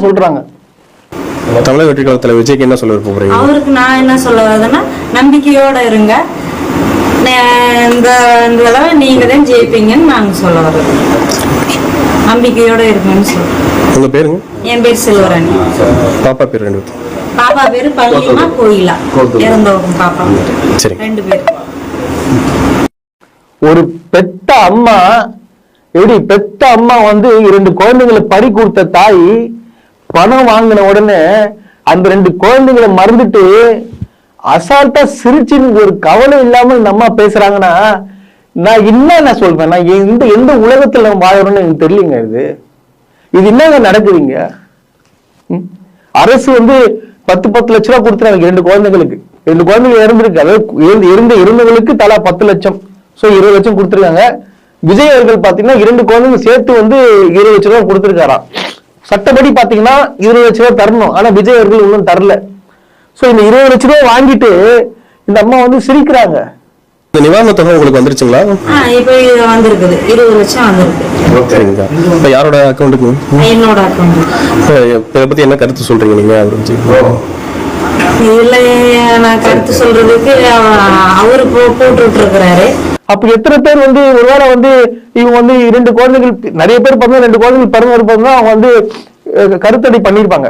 சொல்றாங்க. தமிழக வெற்றி கழகத்துல விஜய்க்கு என்ன சொல்ல போறீங்க? அவருக்கு நான் என்ன சொல்ல வரதுன்னா, நம்பிக்கையோட இருங்க, இந்த தடவை நீங்க தான் ஜெயிப்பீங்கன்னு நாங்க சொல்ல வர்றது. நம்பிக்கையோட இருக்குன்னு சொல்றோம். உங்க பேருங்க? என் பேர் செல்வராணி. பாப்பா பேர்? ரெண்டு பேர். பாப்பா பேரு பள்ளிமா கோயிலா, இறந்தவங்க பாப்பா சரி. 2 பேர். ஒரு பெத்த அம்மா எப்படி பெத்த அம்மா வந்து 2 குழந்தைகளை பறி கொடுத்த தாய் பணம் வாங்கின உடனே அந்த 2 குழந்தைகளை மறந்துட்டு அசால்ட்டா சிரிச்சுன்னு ஒரு கவலை இல்லாம இந்த அம்மா பேசுறாங்கன்னா நான் என்ன சொல்றேன்? நான் எந்த உலகத்துல வாழறோம்னு எனக்கு தெரியலங்க. இது என்னங்க நடக்குதுங்க? அரசு வந்து 10 லட்ச ரூபா கொடுத்துறாங்க 2 குழந்தைகளுக்கு. 2 குழந்தைகள் இறந்துருக்கு. அதாவது இருந்தவங்களுக்கு தலா 10 லட்சம், 20 லட்சம் கொடுத்துருக்காங்க. விஜய் அவர்கள் பாத்தீங்கன்னா 2 குழந்தைங்க சேர்த்து வந்து 20 லட்ச ரூபா கொடுத்துருக்காராம். சட்டப்படி பாத்தீங்கன்னா 20 லட்ச ரூபா தரணும். ஆனா விஜய் அவர்கள் இன்னும் தரல. சோ இந்த 20 லட்ச ரூபா வாங்கிட்டு இந்த அம்மா வந்து சிரிக்கிறாங்க. இந்த நிவாரண தொகை உங்களுக்கு வந்துருச்சுங்களா? இப்போ வந்திருக்குது, 20 லட்சம் வந்திருக்கு. இப்ப யாரோட அக்கௌண்ட்டுக்கு? என்னோட அக்கௌண்ட். இதை பத்தி என்ன கருத்து சொல்றீங்க நீங்க? இதுல நான் கருத்து சொல்றதுக்கு அவரு போட்டு இருக்கிறாரு. அப்ப எத்தனை பேர் வந்து ஒருவேளை வந்து இவங்க வந்து 2 குழந்தைகள், நிறைய பேர் பார்த்தா 2 குழந்தைகள் பிறந்து இருப்பாங்க, அவங்க வந்து கருத்தடை பண்ணிருப்பாங்க.